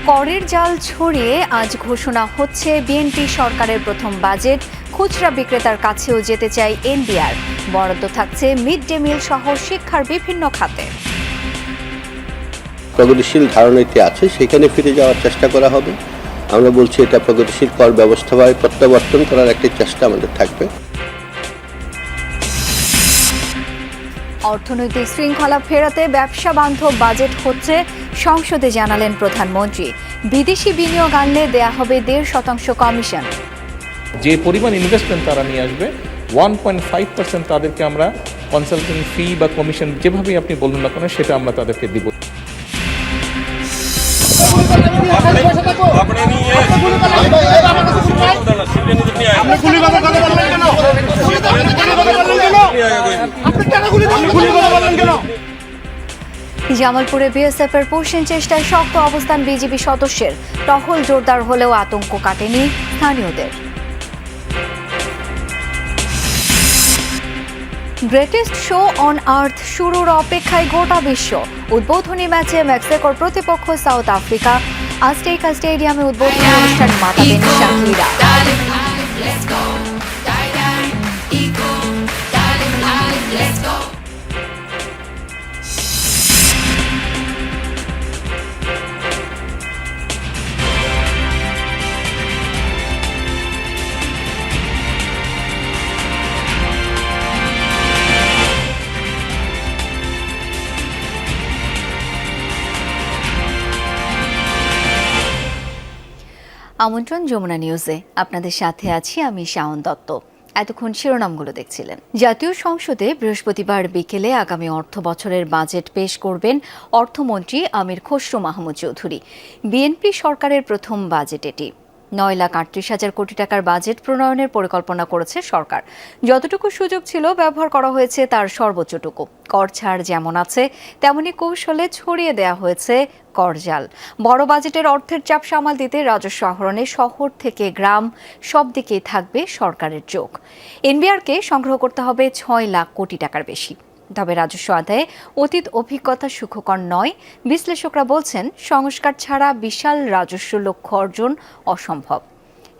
করের জাল ছড়িয়ে আজ ঘোষণা হচ্ছে বিএনপি সরকারের প্রথম বাজেট। খুচরা বিক্রেতার কাছেও যেতে চায় এনবিআর। বরাদ্দ থাকছে মিড ডে মিল সহ শিক্ষার বিভিন্ন খাতে। প্রগতিশীল ধারণাটি আছে, সেখানে ফিরে যাওয়ার চেষ্টা করা হবে। আমরা বলছি এটা প্রগতিশীল কর ব্যবস্থায় প্রত্যাবর্তন করার একটি চেষ্টা আমাদের থাকবে। অর্থনৈতিক শৃঙ্খলা ফেরাতে ব্যবসা বান্ধব বাজেট হচ্ছে, সংসদে জানালেন প্রধানমন্ত্রী। বিদেশি বিনিয়োগ আনলে দেয়া হবে 1.5% কমিশন। যে পরিমাণ ইনভেস্টমেন্ট তারা নিয়ে আসবে 1.5% তাদেরকে আমরা কনসালটেন্ট ফি বা কমিশন যেভাবেই আপনি বলুন না কেন সেটা আমরা তাদেরকে দিব। জামালপুরে বিএসএফের পুশিং চেষ্টায় শক্ত অবস্থান বিজিবি সদস্যের। টহল জোরদার হলেও আতঙ্ক কাটেনি স্থানীয়দের। গ্রেটেস্ট শো অন আর্থ শুরুর অপেক্ষায় গোটা বিশ্ব। উদ্বোধনী ম্যাচে মেক্সিকোর প্রতিপক্ষ সাউথ আফ্রিকা। আজটেকা স্টেডিয়ামে উদ্বোধনী অনুষ্ঠানে মাতাবেন শাকিরা। আমন্ত্রণ যমুনা নিউজে, আপনাদের সাথে আছি আমি শাওন দত্ত। এতক্ষণ শিরোনামগুলো দেখছিলেন। জাতীয় সংসদে বৃহস্পতিবার বিকেলে আগামী অর্থ বছরের বাজেট পেশ করবেন অর্থমন্ত্রী আমির খসরু মাহমুদ চৌধুরী। বিএনপি সরকারের প্রথম বাজেট এটি। 9,38,000 কোটি টাকার বাজেট প্রণয়নের পরিকল্পনা করেছে সরকার। যতটুকু সুযোগ ছিল ব্যবহার করা হয়েছে তার সর্বোচ্চটুকু। কর ছাড় যেমন আছে তেমনি কৌশলে ছড়িয়ে দেয়া হয়েছে করজাল। বড় বাজেটের অর্থের চাপ সামাল দিতে রাজস্ব আহরণে শহর থেকে গ্রাম সব দিকেই থাকবে সরকারের চোখ। এনবিআরকে সংগ্রহ করতে হবে 6 লাখ কোটি টাকার বেশি। তবে রাজস্ব আদায়ে অতীত অভিজ্ঞতা সুখকর নয়। বিশ্লেষকরা বলছেন সংস্কার ছাড়া বিশাল রাজস্ব লক্ষ্য অর্জন অসম্ভব।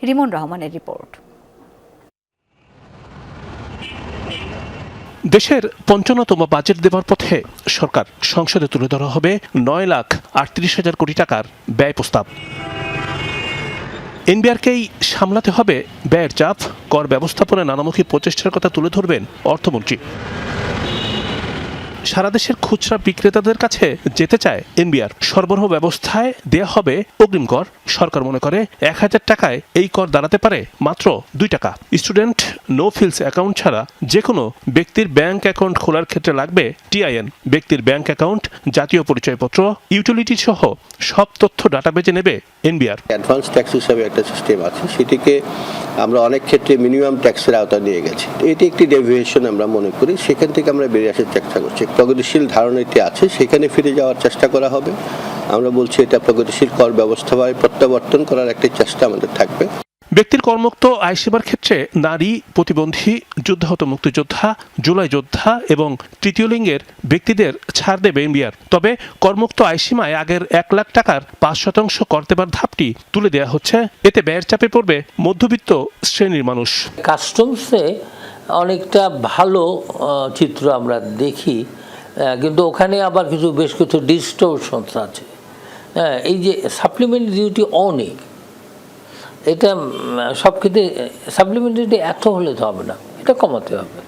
রিমন রহমানের রিপোর্ট। দেশের 55তম বাজেট দেওয়ার পথে সরকার। সংসদে তুলে ধরা হবে 9,38,000 কোটি টাকার ব্যয় প্রস্তাব। এনবিআরকেই সামলাতে হবে ব্যয়ের চাপ। কর ব্যবস্থাপনায় নানামুখী প্রচেষ্টার কথা তুলে ধরবেন অর্থমন্ত্রী। সারা দেশের খুচরা বিক্রেতাদের কাছে যেতে চায় এনবিআর। সরবরাহ ব্যবস্থায় দেয়া হবে অগ্রিম কর। সরকার মনে করে 1,000 টাকায় এই কর দাঁড়াতে পারে মাত্র 2 টাকা। স্টুডেন্ট নো ফিলস অ্যাকাউন্ট ছাড়া যে কোনো ব্যক্তির ব্যাংক অ্যাকাউন্ট খোলার ক্ষেত্রে লাগবে টিআইএন। ব্যক্তির ব্যাংক অ্যাকাউন্ট, জাতীয় পরিচয়পত্র, ইউটিলিটি সহ সব তথ্য ডাটাবেজে নেবে এনবিআর। অ্যাডভান্স ট্যাক্স হিসাবে একটা সিস্টেম আছে, সেটিকে আমরা অনেক ক্ষেত্রে মিনিমাম ট্যাক্সের আওতায় নিয়ে গেছি। এটি একটি ডেভিয়েশন আমরা মনে করি, সেখান থেকে আমরা বেরিয়ে আসার চেষ্টা করছি। প্রগতিশীল ধারণাটি আছে, সেখানে ফিরে যাওয়ার চেষ্টা করা হবে। আমরা বলছি এটা প্রগতিশীল কর ব্যবস্থায় প্রত্যাবর্তন করার একটি চেষ্টা আমাদের থাকবে। ব্যক্তির করমুক্ত আয় সেবার ক্ষেত্রে নারী, প্রতিবন্ধী, যুদ্ধাহত মুক্তিযোদ্ধা, জুলাই যোদ্ধা এবং তৃতীয় লিঙ্গের ব্যক্তিদের ছাড় দেবে এনবিআর। তবে করমুক্ত আয়সীমায় আগের 1 লাখ টাকার 5% কর দেবার ধাপটি তুলে দেওয়া হচ্ছে। এতে ব্যয়ের চাপে পড়বে মধ্যবিত্ত শ্রেণীর মানুষ। কাস্টমসে অনেকটা ভালো চিত্র আমরা দেখি, কিন্তু ওখানে আবার বেশ কিছু ডিস্টোরশনস আছে। এই যে সাপ্লিমেন্টারি ডিউটি অনেক, এটা সব ক্ষেত্রে সাপ্লিমেন্টারি এত হলে তো হবে না, এটা কমাতে হবে।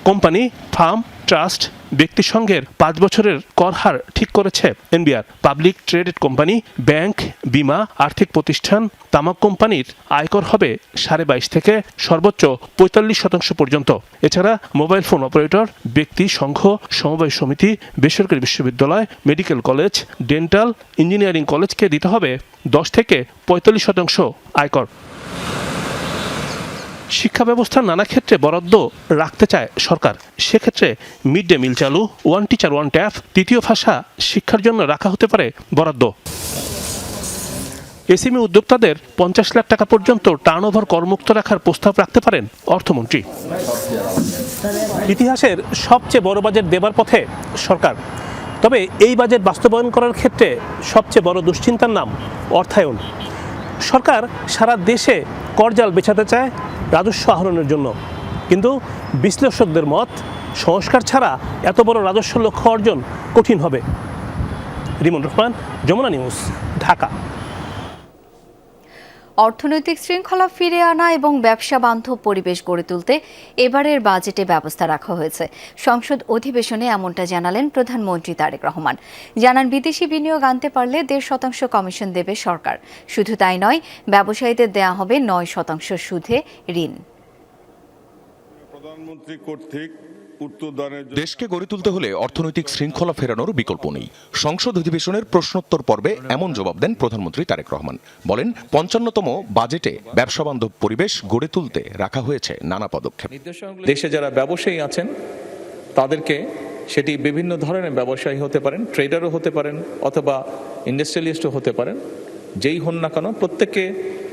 কোম্পানি, ফার্ম, ট্রাস্ট, ব্যক্তি সংঘের 5 বছরের কর হার ঠিক করেছে NBR. Public traded company, bank, বীমা, আর্থিক প্রতিষ্ঠান, তামাক কোম্পানির আয়কর হবে 22.5 থেকে সর্বোচ্চ 45% পর্যন্ত। এছাড়া মোবাইল ফোন অপারেটর, ব্যক্তি সংঘ, সমবায় সমিতি, বেসরকারি বিশ্ববিদ্যালয়, মেডিকেল কলেজ, ডেন্টাল, ইঞ্জিনিয়ারিং কলেজকে দিতে হবে 10 থেকে 45% আয়কর। শিক্ষা ব্যবস্থার নানা ক্ষেত্রে বরাদ্দ রাখতে চায় সরকার। সেক্ষেত্রে মিড ডে মিল চালু, 1 টিচার 1 ট্যাব, তৃতীয় ভাষা শিক্ষার জন্য রাখা হতে পারে বরাদ্দ। এসএমই উদ্যোক্তাদের 50 লাখ টাকা পর্যন্ত টার্নওভার করমুক্ত রাখার প্রস্তাব রাখতে পারেন অর্থমন্ত্রী। ইতিহাসের সবচেয়ে বড় বাজেট দেবার পথে সরকার। তবে এই বাজেট বাস্তবায়ন করার ক্ষেত্রে সবচেয়ে বড় দুশ্চিন্তার নাম অর্থায়ন। সরকার সারা দেশে করজাল বেছাতে চায় রাজস্ব আহরণের জন্য, কিন্তু বিশ্লেষকদের মত সংস্কার ছাড়া এত বড় রাজস্ব লক্ষ্য অর্জন কঠিন হবে। রিমন রহমান, যমুনা নিউজ, ঢাকা। অর্থনৈতিক শৃঙ্খলা ফিরে আনা এবং ব্যবসা বান্ধব পরিবেশ গড়ে তুলতে এবারের বাজেটে ব্যবস্থা রাখা হয়েছে। সংসদ অধিবেশনে এমনটা জানালেন প্রধানমন্ত্রী তারেক রহমান। জানান, বিদেশি বিনিয়োগ আনতে পারলে 1.5% কমিশন দেবে সরকার। শুধু তাই নয়, ব্যবসায়ীদের দেয়া হবে 9% সুদে ঋণ। প্রধানমন্ত্রী কর্তৃক দেশকে গড়ে তুলতে হলে অর্থনৈতিক শৃঙ্খলা ফেরানোর বিকল্প নেই। সংসদ অধিবেশনের প্রশ্নোত্তর পর্বে এমন জবাব দেন প্রধানমন্ত্রী তারেক রহমান। বলেন, 55তম বাজেটে ব্যবসা বান্ধব পরিবেশ গড়ে তুলতে রাখা হয়েছে নানা পদক্ষেপ। দেশে যারা ব্যবসায়ী আছেন তাদেরকে, সেটি বিভিন্ন ধরনের ব্যবসায়ী হতে পারেন, ট্রেডারও হতে পারেন, অথবা ইন্ডাস্ট্রিয়ালিস্টও হতে পারেন, যেই হন না কেন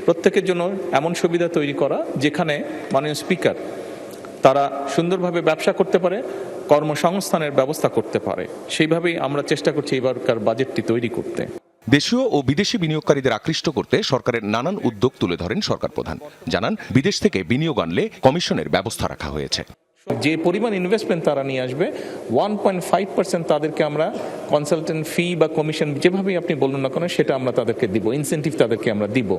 প্রত্যেকের জন্য এমন সুবিধা তৈরি করা যেখানে মাননীয় স্পিকার তারা সুন্দরভাবে ব্যবসা করতে পারে, কর্মসংস্থানের ব্যবস্থা করতে পারে। সেইভাবেই আমরা চেষ্টা করছি এবারকার বাজেটটি তৈরি করতে। দেশীয় ও বিদেশি বিনিয়োগকারীদের আকৃষ্ট করতে সরকারের নানান উদ্যোগ তুলে ধরেন সরকার প্রধান। জানান, বিদেশ থেকে বিনিয়োগ আনলে কমিশনের ব্যবস্থা রাখা হয়েছে। যে পরিমাণ ইনভেস্টমেন্ট তারা নিয়ে আসবে, 1.5% তাদেরকে আমরা কনসালটেন্ট ফি বা কমিশন যেভাবেই আপনি বলুন না কেন সেটা আমরা তাদেরকে দিব, ইনসেন্টিভ তাদেরকে আমরা দিব।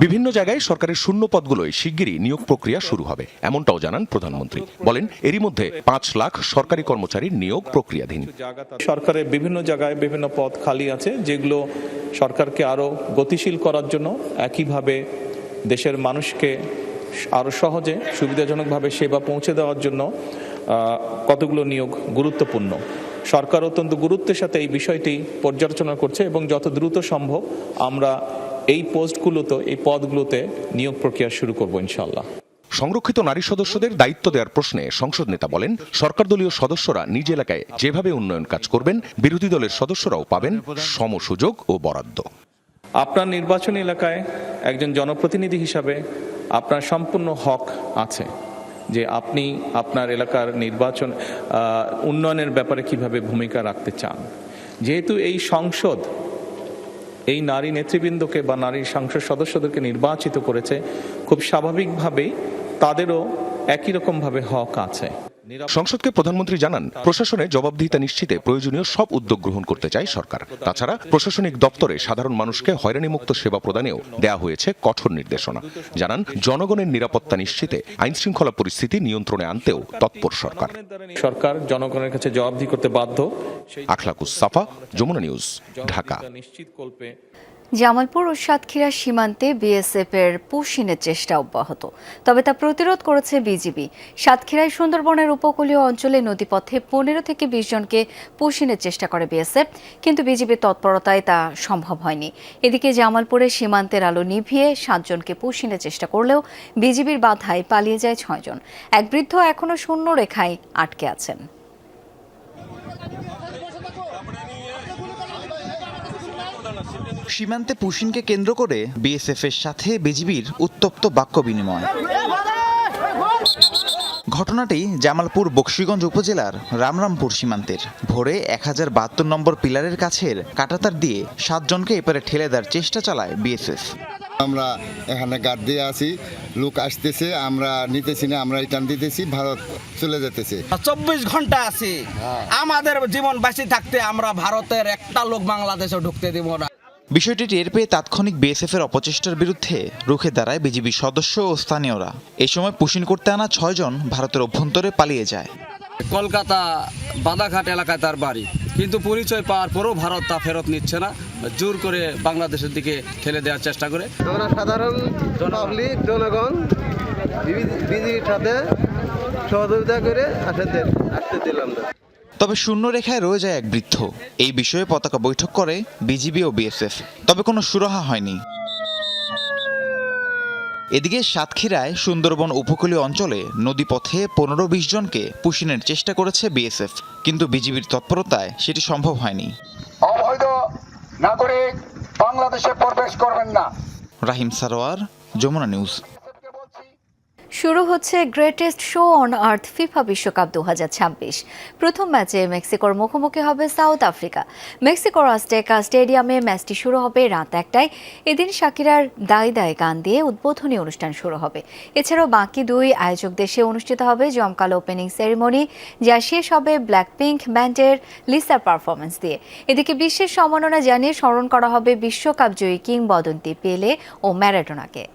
বিভিন্ন জায়গায় সরকারের শূন্য পদগুলোয় শিগগিরই নিয়োগ প্রক্রিয়া শুরু হবে, এমনটাও জানান প্রধানমন্ত্রী। বলেন, এরই মধ্যে 5 লাখ সরকারি কর্মচারীর নিয়োগ প্রক্রিয়াধীন। সরকারের বিভিন্ন জায়গায় বিভিন্ন পদ খালি আছে, যেগুলো সরকারকে আরো গতিশীল করার জন্য, একইভাবে দেশের মানুষকে আরো সহজে সুবিধাজনকভাবে সেবা পৌঁছে দেওয়ার জন্য কতগুলো নিয়োগ গুরুত্বপূর্ণ। সরকার অত্যন্ত গুরুত্বের সাথে এই বিষয়টি পর্যালোচনা করছে এবং যত দ্রুত সম্ভব আমরা এই পদগুলোতে নিয়োগ প্রক্রিয়া শুরু করব ইনশাআল্লাহ। সংরক্ষিত নারী সদস্যদের দায়িত্ব দেওয়ার প্রশ্নে সংসদ নেতা বলেন, সরকার দলীয় সদস্যরা নিজ এলাকায় যেভাবে উন্নয়ন কাজ করবেন, বিরোধী দলের সদস্যরাও পাবেন সম সুযোগ ও বরাদ্দ। আপনার নির্বাচনী এলাকায় একজন জনপ্রতিনিধি হিসাবে আপনার সম্পূর্ণ হক আছে যে আপনি আপনার এলাকার নির্বাচন উন্নয়নের ব্যাপারে কিভাবে ভূমিকা রাখতে চান। যেহেতু এই সংসদ এই নারী নেতৃবৃন্দকে বা নারী সংসদ সদস্যদেরকে নির্বাচিত করেছে, খুব স্বাভাবিকভাবেই তাদেরও একই রকমভাবে হক আছে। সংসদকে প্রধানমন্ত্রী জানান, প্রশাসনে জবাবদিহিতা নিশ্চিতে প্রয়োজনীয় সব উদ্যোগ গ্রহণ করতে চায় সরকার। তাছাড়া প্রশাসনিক দপ্তরে সাধারণ মানুষকে হয়রানিমুক্ত সেবা প্রদানেও দেয়া হয়েছে কঠোর নির্দেশনা। জানান, জনগণের নিরাপত্তা নিশ্চিতে আইন শৃঙ্খলা পরিস্থিতি নিয়ন্ত্রণে আনতেও তৎপর সরকার। সরকার জনগণের কাছে জবাবদিহি করতে বাধ্য। আখলাকুস সাফা, যমুনা নিউজ, ঢাকা। জামালপুর ও সাতক্ষীরা সীমান্তে বিএসএফের পুশিনের চেষ্টা অব্যাহত, তবে তা প্রতিরোধ করেছে বিজিবি। সাতক্ষীরায় সুন্দরবনের উপকূলীয় অঞ্চলে নদীপথে 15 থেকে 20 জনকে পুশিনের চেষ্টা করে বিএসএফ, কিন্তু বিজিবির তৎপরতায় তা সম্ভব হয়নি। এদিকে জামালপুরে সীমান্তের আলো নিভিয়ে 7 জনকে পুশিনের চেষ্টা করলেও বিজিবির বাধায় পালিয়ে যায় 6 জন। এক বৃদ্ধ এখনো শূন্য রেখায় আটকে আছেন। সীমান্তে পুশিনকে কেন্দ্র করে বিএসএফের সাথে বিজিবির উত্তপ্ত বাক্য বিনিময়। ঘটনাটি জামালপুর বকশীগঞ্জ উপজেলার রামরামপুর সীমান্তের। ভোরে 1072 নম্বর পিলারের কাছের কাঁটাতার দিয়ে 7 জনকে এপারে ঠেলে দেওয়ার চেষ্টা চালায় বিএসএফ। আমরা এখানে গার্ড দিয়ে আছি, লোক আসতেছে, আমরা নিতেছি না, আমরা রিটার্ন দিতেছি, ভারত চলে যেতেছে। 24 ঘন্টা আছে, আমাদের জীবন বাঁচে থাকতে আমরা ভারতের একটা লোক বাংলাদেশে ঢুকতে দেব না। বিষয়টি টের পেয়ে তাৎক্ষণিক বিএসএফের অপচেষ্টার বিরুদ্ধে রুখে দাঁড়ায় বিজিবি সদস্য ও স্থানীয়রা। এই সময় পুশিন করতে আনা 6 জন ভারতের অভ্যন্তরে পালিয়ে যায়। কলকাতা বাদাঘাট এলাকায় তার বাড়ি, কিন্তু পরিচয় পাওয়ার পরও ভারত তা ফেরত নিচ্ছে না, জোর করে বাংলাদেশের দিকে ঠেলে দেওয়ার চেষ্টা করে। আমরা সাধারণ পাবলিক জনগণ বিজিবির সাথে সহযোগিতা করে আসতে দিলাম না। তবে শূন্য রেখায় রয়ে যায় এক বৃদ্ধ। এই বিষয়ে পতাকা বৈঠক করে বিজিবি ও বিএসএফ, তবে কোনো সুরাহা হয়নি। এদিকে সাতক্ষীরায় সুন্দরবন উপকূলীয় অঞ্চলে নদীপথে 15-20 জনকে পুশিনের চেষ্টা করেছে বিএসএফ, কিন্তু বিজিবির তৎপরতায় সেটি সম্ভব হয়নি। অবৈধ নাগরিক বাংলাদেশে প্রবেশ করবেন না। রাহিম সারোয়ার, যমুনা নিউজ। শুরু হচ্ছে greatest show on earth FIFA বিশ্বকাপ 2026। প্রথম ম্যাচে মেক্সিকোর মুখোমুখি হবে সাউথ আফ্রিকা। মেক্সিকোর আজটেকা স্টেডিয়ামে ম্যাচটি শুরু হবে রাত 1টায়। এদিন শাকিরার দায় দায় গান দিয়ে উদ্বোধনী অনুষ্ঠান শুরু হবে। এছাড়াও বাকি দুই আয়োজক দেশে অনুষ্ঠিত হবে জমকালো ওপেনিং সেরিমনি, যা শেষ হবে ব্ল্যাকপিঙ্ক ব্যান্ডের লিসার পারফরমেন্স দিয়ে। এদিকে বিশেষ সম্মাননা জানিয়ে স্মরণ করা হবে বিশ্বকাপ জয়ী কিংবদন্তি পেলে ও ম্যারাডোনাকে।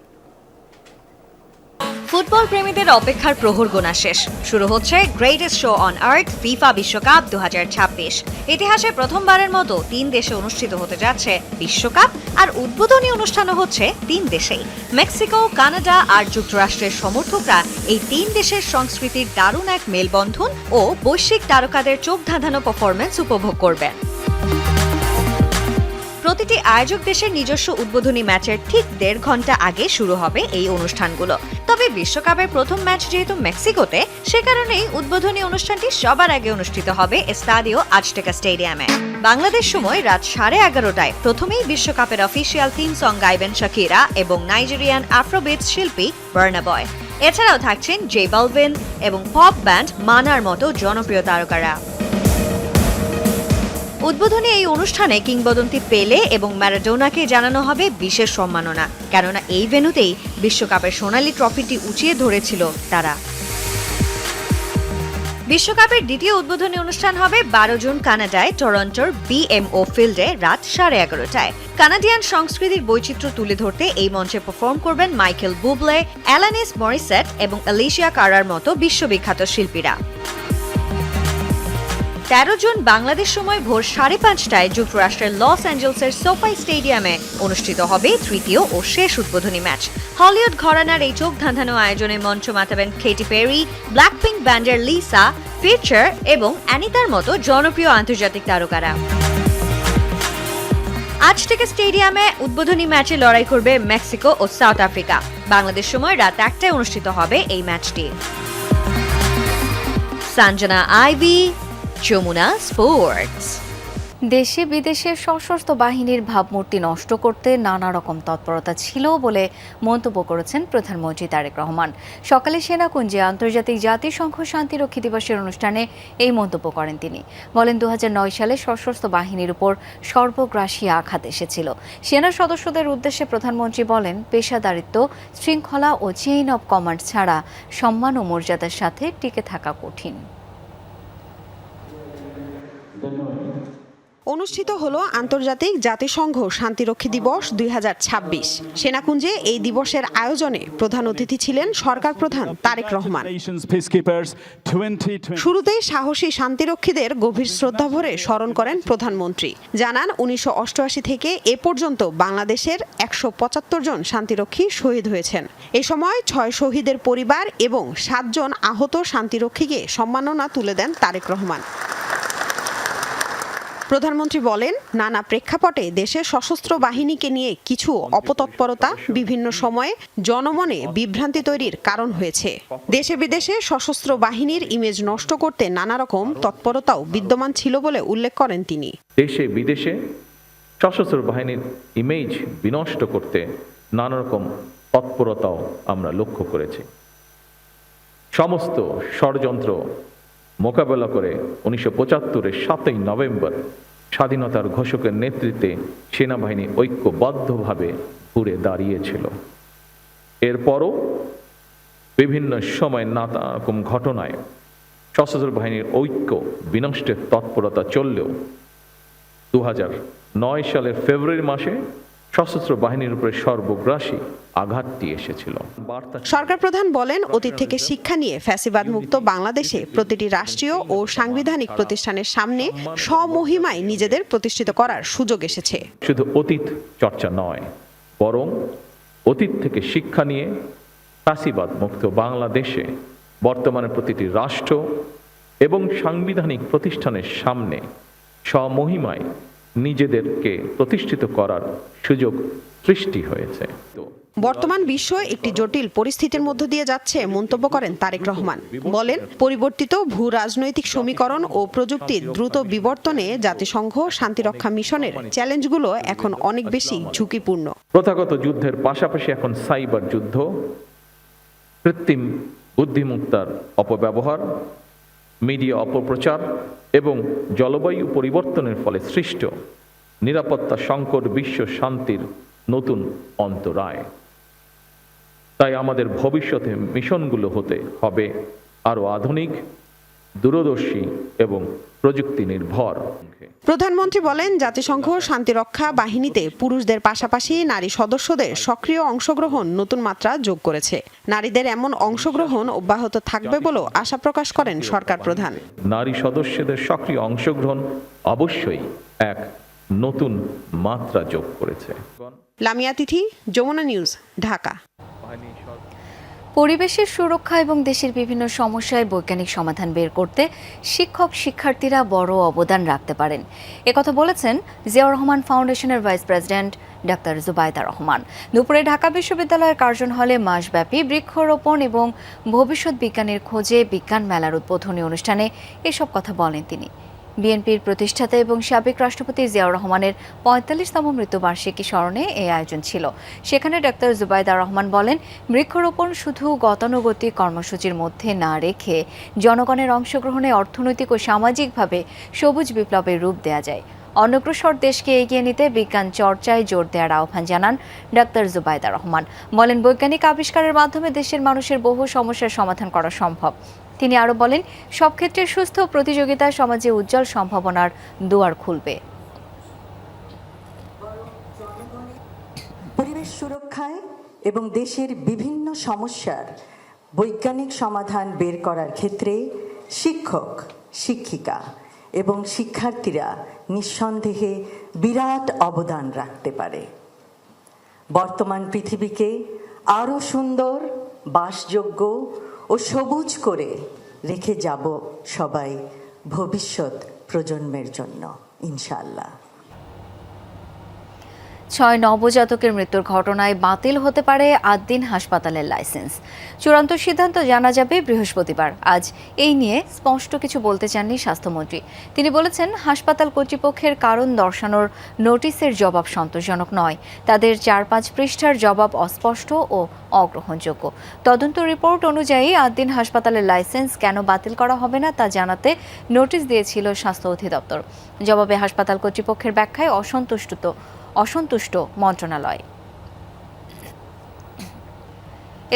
ফুটবল প্রেমীদের অপেক্ষার প্রহর গোনা শেষ। শুরু হচ্ছে greatest show on earth FIFA বিশ্বকাপ 2026। ইতিহাসে প্রথমবারের মতো 3 দেশে অনুষ্ঠিত হতে যাচ্ছে বিশ্বকাপ, আর উদ্বোধনী অনুষ্ঠানও হচ্ছে 3 দেশেই। মেক্সিকো, কানাডা আর যুক্তরাষ্ট্রের সমর্থকরা এই 3 দেশের সংস্কৃতির দারুণ এক মেলবন্ধন ও বৈশ্বিক তারকাদের চোখ ধাঁধানো পারফরমেন্স উপভোগ করবেন। প্রতিটি আয়োজক দেশের নিজস্ব উদ্বোধনী ম্যাচের ঠিক 1.5 ঘন্টা আগে শুরু হবে এই অনুষ্ঠানগুলো। তবে বিশ্বকাপের প্রথম ম্যাচ যেহেতু মেক্সিকোতে, সে কারণেই উদ্বোধনী অনুষ্ঠানটি সবার আগে অনুষ্ঠিত হবে এস্তাদিও আজটেকা স্টেডিয়ামে। বাংলাদেশ সময় রাত 11:30টায় প্রথমেই বিশ্বকাপের অফিসিয়াল থিম সং গাইবেন শাকিরা এবং নাইজেরিয়ান আফ্রোবিটস শিল্পী বার্না বয়। এছাড়াও থাকছেন জে বালভিন এবং পপ ব্যান্ড মানার মতো জনপ্রিয় তারকারা। উদ্বোধনী এই অনুষ্ঠানে কিংবদন্তি পেলে এবং ম্যারাডোনাকে জানানো হবে বিশেষ সম্মাননা, কেননা এই ভেন্যুতেই বিশ্বকাপের সোনালী ট্রফিটি উঁচিয়ে ধরেছিল তারা। বিশ্বকাপের দ্বিতীয় উদ্বোধনী অনুষ্ঠান হবে 12 জুন কানাডায় টরন্টোর BMO ফিল্ডে রাত 11:30টায়। কানাডিয়ান সংস্কৃতির বৈচিত্র্য তুলে ধরতে এই মঞ্চে পারফর্ম করবেন মাইকেল বুবলে, অ্যালানিস মরিসেট এবং অ্যালিশিয়া কারার মতো বিশ্ববিখ্যাত শিল্পীরা। 13 জুন বাংলাদেশ সময় ভোর 5:30টায় যুক্তরাষ্ট্রের লস অ্যাঞ্জেলসের সোফাই স্টেডিয়ামে অনুষ্ঠিত হবে তৃতীয় ও শেষ উদ্বোধনী ম্যাচ। হলিউড ঘরানার এই চোখ ধাঁধানো আয়োজনে মঞ্চ মাতাবেন কেটি পেরি, ব্ল্যাকপিঙ্ক ব্যান্ডের লিসা, ফিউচার এবং অ্যানিতার মতো জনপ্রিয় আন্তর্জাতিক তারকারা। আজটেকা স্টেডিয়ামে উদ্বোধনী ম্যাচে লড়াই করবে মেক্সিকো ও সাউথ আফ্রিকা। বাংলাদেশ সময় রাত 1টায় অনুষ্ঠিত হবে এই ম্যাচটি। Sanjana Ivy, Jamuna sports. দেশে বিদেশে সশস্ত্র বাহিনীর ভাবমূর্তি নষ্ট করতে নানা রকম তৎপরতা ছিল বলে মন্তব্য করেছেন প্রধানমন্ত্রী তারেক রহমান। সকালে সেনাকুঞ্জে আন্তর্জাতিক জাতিসংঘ শান্তিরক্ষী দিবসের অনুষ্ঠানে এই মন্তব্য করেন তিনি। বলেন, 2009 সালে সশস্ত্র বাহিনীর উপর সর্বগ্রাসী আঘাত এসেছিল। সেনা সদস্যদের উদ্দেশ্যে প্রধানমন্ত্রী বলেন, পেশাদারিত্ব, শৃঙ্খলা ও চেইন অব কমান্ড ছাড়া সম্মান ও মর্যাদার সাথে টিকে থাকা কঠিন। অনুষ্ঠিত হলো আন্তর্জাতিক জাতিসংঘ শান্তিরক্ষী দিবস 2026। সেনাকুঞ্জে এই দিবসের আয়োজনে প্রধান অতিথি ছিলেন সরকার প্রধান তারেক রহমান। শুরুতেই সাহসী শান্তিরক্ষীদের গভীর শ্রদ্ধা ভরে স্মরণ করেন প্রধানমন্ত্রী। জানান, 1988 থেকে এ পর্যন্ত বাংলাদেশের 175 জন শান্তিরক্ষী শহীদ হয়েছেন। এ সময় 6 শহীদের পরিবার এবং 7 জন আহত শান্তিরক্ষীকে সম্মাননা তুলে দেন তারেক রহমান। প্রধানমন্ত্রী বলেন, নানা প্রেক্ষাপটে দেশের সশস্ত্র বাহিনীকে নিয়ে কিছু অপতৎপরতা বিভিন্ন সময়ে জনমনে বিভ্রান্তি তৈরির কারণ হয়েছে। দেশে বিদেশে সশস্ত্র বাহিনীর ইমেজ নষ্ট করতে নানা রকম তৎপরতাও বিদ্যমান ছিল বলে উল্লেখ করেন তিনি। দেশে বিদেশে সশস্ত্র বাহিনীর ইমেজ বিনষ্ট করতে নানা রকম তৎপরতাও আমরা লক্ষ্য করেছি। সমস্ত ষড়যন্ত্র মোকাবেলা করে 1975-এর 7ই নভেম্বর স্বাধীনতার ঘোষকের নেতৃত্বে সেনাবাহিনী ঐক্যবদ্ধভাবে ঘুরে দাঁড়িয়েছিল। এরপরও বিভিন্ন সময় নানা রকম ঘটনায় সশস্ত্র বাহিনীর ঐক্য বিনষ্টের তৎপরতা চললেও 2009 সালের ফেব্রুয়ারি মাসে সশস্ত্র বাহিনীর উপরে সর্বগ্রাসী আঘাতটি এসেছিল। সরকার প্রধান বলেন, অতীত থেকে শিক্ষা নিয়ে ফ্যাসিবাদ মুক্ত বাংলাদেশে প্রতিটি রাষ্ট্রীয় ও সাংবিধানিক প্রতিষ্ঠানের সামনে স্বমহিমায় নিজেদের প্রতিষ্ঠিত করার সুযোগ এসেছে। শুধু অতীত চর্চা নয়, বরং অতীত থেকে শিক্ষা নিয়ে ফ্যাসিবাদ মুক্ত বাংলাদেশে বর্তমানে প্রতিটি রাষ্ট্র এবং সাংবিধানিক প্রতিষ্ঠানের সামনে স্বমহিমায় নিজেদেরকে প্রতিষ্ঠিত করার সুযোগ সৃষ্টি হয়েছে। বর্তমান বিশ্ব একটি জটিল পরিস্থিতির মধ্য দিয়ে যাচ্ছে মন্তব্য করেন তারেক রহমান। বলেন, পরিবর্তিত ভূ রাজনৈতিক সমীকরণ ও প্রযুক্তির দ্রুত বিবর্তনে জাতিসংঘ শান্তিরক্ষা মিশনের চ্যালেঞ্জগুলো এখন অনেক বেশি ঝুঁকিপূর্ণ। প্রথাগত যুদ্ধের পাশাপাশি এখন সাইবার যুদ্ধ কৃত্রিম বুদ্ধিমত্তার অপব্যবহার, মিডিয়া অপপ্রচার এবং জলবায়ু পরিবর্তনের ফলে সৃষ্ট নিরাপত্তা সংকট বিশ্ব শান্তির নতুন অন্তরায়। তাই আমাদের ভবিষ্যতে মিশনগুলো হতে হবে আরও আধুনিক, দূরদর্শী এবং প্রযুক্তি নির্ভর। প্রধানমন্ত্রী বলেন, জাতিসংঘ শান্তিরক্ষা বাহিনীতে পুরুষদের পাশাপাশি নারী সদস্যদের সক্রিয় অংশগ্রহণ নতুন মাত্রা যোগ করেছে। নারীদের এমন অংশগ্রহণ অব্যাহত থাকবে বলেও আশা প্রকাশ করেন সরকার প্রধান। নারী সদস্যদের সক্রিয় অংশগ্রহণ অবশ্যই এক নতুন মাত্রা যোগ করেছে। লামিয়া তিথি, যমুনা নিউজ, ঢাকা। পরিবেশের সুরক্ষা এবং দেশের বিভিন্ন সমস্যায় বৈজ্ঞানিক সমাধান বের করতে শিক্ষক শিক্ষার্থীরা বড় অবদান রাখতে পারেন, একথা বলেছেন জিয়াউর রহমান ফাউন্ডেশনের vice president doctor Zubaida Rahman. দুপুরে ঢাকা বিশ্ববিদ্যালয়ের কার্জন হলে মাসব্যাপী বৃক্ষরোপণ এবং ভবিষ্যৎ বিজ্ঞানের খোঁজে বিজ্ঞান মেলার উদ্বোধনী অনুষ্ঠানে এসব কথা বলেন তিনি। বিএনপির প্রতিষ্ঠাতা এবং সাবেক রাষ্ট্রপতি জিয়াউর রহমানের ৪৫তম মৃত্যুবার্ষিকী স্মরণে এই আয়োজন ছিল। সেখানে ডাক্তার জুবাইদা রহমান বলেন, বৃক্ষরোপণ শুধু গতানুগতিক কর্মসূচির মধ্যে না রেখে জনগণের অংশগ্রহণে অর্থনৈতিক ও সামাজিকভাবে সবুজ বিপ্লবের রূপ দেয়া যায়। অনগ্রসর দেশকে এগিয়ে নিতে বিজ্ঞান চর্চায় জোর দেওয়ার আহ্বান জানান ডাক্তার জুবাইদা রহমান। বলেন, বৈজ্ঞানিক আবিষ্কারের মাধ্যমে দেশের মানুষের বহু সমস্যার সমাধান করা সম্ভব। তিনি আরও বলেন, সব ক্ষেত্রে সুস্থ প্রতিযোগিতা সমাজে উজ্জ্বল সম্ভাবনার দুয়ার খুলবে। পরিবেশ সুরক্ষায় এবং দেশের বিভিন্ন সমস্যার বৈজ্ঞানিক সমাধান বের করার ক্ষেত্রে শিক্ষক, শিক্ষিকা এবং শিক্ষার্থীরা নিঃসন্দেহে বিরাট অবদান রাখতে পারে। বর্তমান পৃথিবীকে আরও সুন্দর, বাসযোগ্য ও সবুজ করে রেখে যাব সবাই ভবিষ্যৎ প্রজন্মের জন্য, ইনশাআল্লাহ। ৬ নবজাতকের মৃত্যুর ঘটনায় বাতিল হতে পারে আদ্দিন হাসপাতালের লাইসেন্স। চূড়ান্ত সিদ্ধান্ত জানা যাবে বৃহস্পতিবার। আজ এই নিয়ে স্পষ্ট কিছু বলতে চাননি স্বাস্থ্যমন্ত্রী। তিনি বলেছেন, হাসপাতাল কর্তৃপক্ষের কারণ দর্শানোর নোটিশের জবাব সন্তোষজনক নয়। তাদের ৪-৫ পৃষ্ঠার জবাব অস্পষ্ট ও অগ্রহণযোগ্য। তদন্ত রিপোর্ট অনুযায়ী আদ্দিন হাসপাতালের লাইসেন্স কেন বাতিল করা হবে না তা জানাতে নোটিশ দিয়েছিল স্বাস্থ্য অধিদপ্তর। জবাবে হাসপাতাল কর্তৃপক্ষের ব্যাখ্যায় অসন্তুষ্ট মন্ত্রণালয়।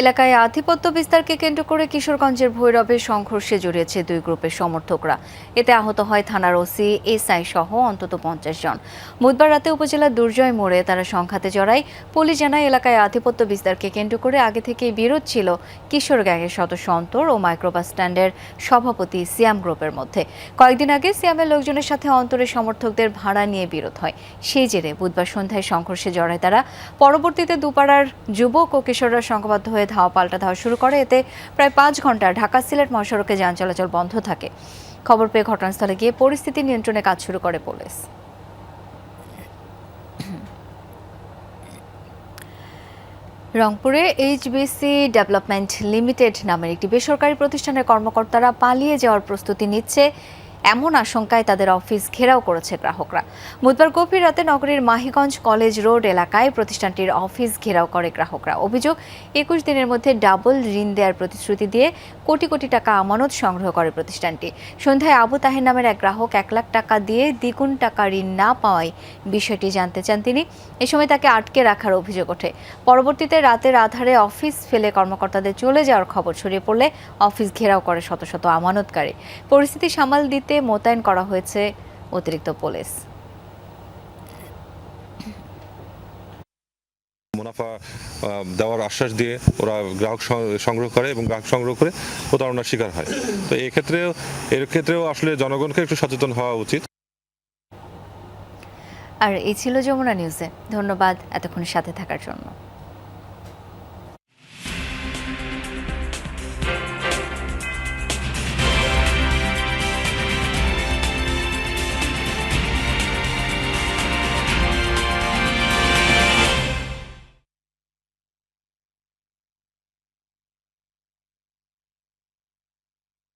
এলাকায় আধিপত্য বিস্তারকে কেন্দ্র করে কিশোরগঞ্জের ভৈরবে সংঘর্ষে জড়িয়েছে দুই গ্রুপের সমর্থকরা। এতে আহত হয় থানার ওসি, এসআই সহ অন্তত ৫০ জন। বুধবার রাতে উপজেলার দুর্জয় মোড়ে তারা সংঘাতে জড়ায়। পুলিশ জানায়, এলাকায় আধিপত্য বিস্তারকে কেন্দ্র করে আগে থেকেই বিরোধ ছিল কিশোর গ্যাংয়ের সদস্য অন্তর ও মাইক্রোবাস স্ট্যান্ডের সভাপতি সিয়াম গ্রুপের মধ্যে। কয়েকদিন আগে সিয়ামের লোকজনের সাথে অন্তরের সমর্থকদের ভাড়া নিয়ে বিরোধ হয়। সেই জেরে বুধবার সন্ধ্যায় সংঘর্ষে জড়ায় তারা। পরবর্তীতে দুপাড়ার যুবক ও কিশোররা সংঘবদ্ধ হয়ে ধাওয়া পাল্টা ধাওয়া শুরু করে। এতে প্রায় ৫ ঘন্টা ঢাকা সিলেট মহাসড়কে যান চলাচল বন্ধ থাকে। খবর পেয়ে ঘটনাস্থলে গিয়ে পরিস্থিতি নিয়ন্ত্রণে কাজ শুরু করে পুলিশ। রংপুরে এইচবিসি ডেভেলপমেন্ট লিমিটেড নামের একটি বেসরকারি প্রতিষ্ঠানের কর্মকর্তারা পালিয়ে যাওয়ার প্রস্তুতি নিচ্ছে এমন আশঙ্কায় তাদের অফিস ঘেরাও করেছে গ্রাহকরা। বুধবার গভীর রাতে নগরীর মাহিগঞ্জ কলেজ রোড এলাকায় প্রতিষ্ঠানটির অফিস ঘেরাও করে গ্রাহকরা। অভিযোগ, ২১ দিনের মধ্যে ডাবল ঋণ দেওয়ার প্রতিশ্রুতি দিয়ে কোটি কোটি টাকা আমানত সংগ্রহ করে প্রতিষ্ঠানটি। সন্ধ্যায় আবু তাহের নামের এক গ্রাহক ১ লাখ টাকা দিয়ে দ্বিগুণ টাকা ঋণ না পাওয়ায় বিষয়টি জানতে চান তিনি। এ সময় তাকে আটকে রাখার অভিযোগ ওঠে। পরবর্তীতে রাতের আধারে অফিস ফেলে কর্মকর্তাদের চলে যাওয়ার খবর ছড়িয়ে পড়লে অফিস ঘেরাও করে শত শত আমানতকারী। পরিস্থিতি সামাল দিতে মোতায়েন করা হয়েছে অতিরিক্ত পুলিশ। মুনাফা দেওয়ার আশ্বাস দিয়ে ওরা গ্রাহক সংগ্রহ করে এবং গ্রাহক সংগ্রহ করে প্রতারণার শিকার হয়। তো এর ক্ষেত্রেও আসলে জনগণকে একটু সচেতন হওয়া উচিত। আর এই ছিল যমুনা নিউজে। ধন্যবাদ এতক্ষণ সাথে থাকার জন্য।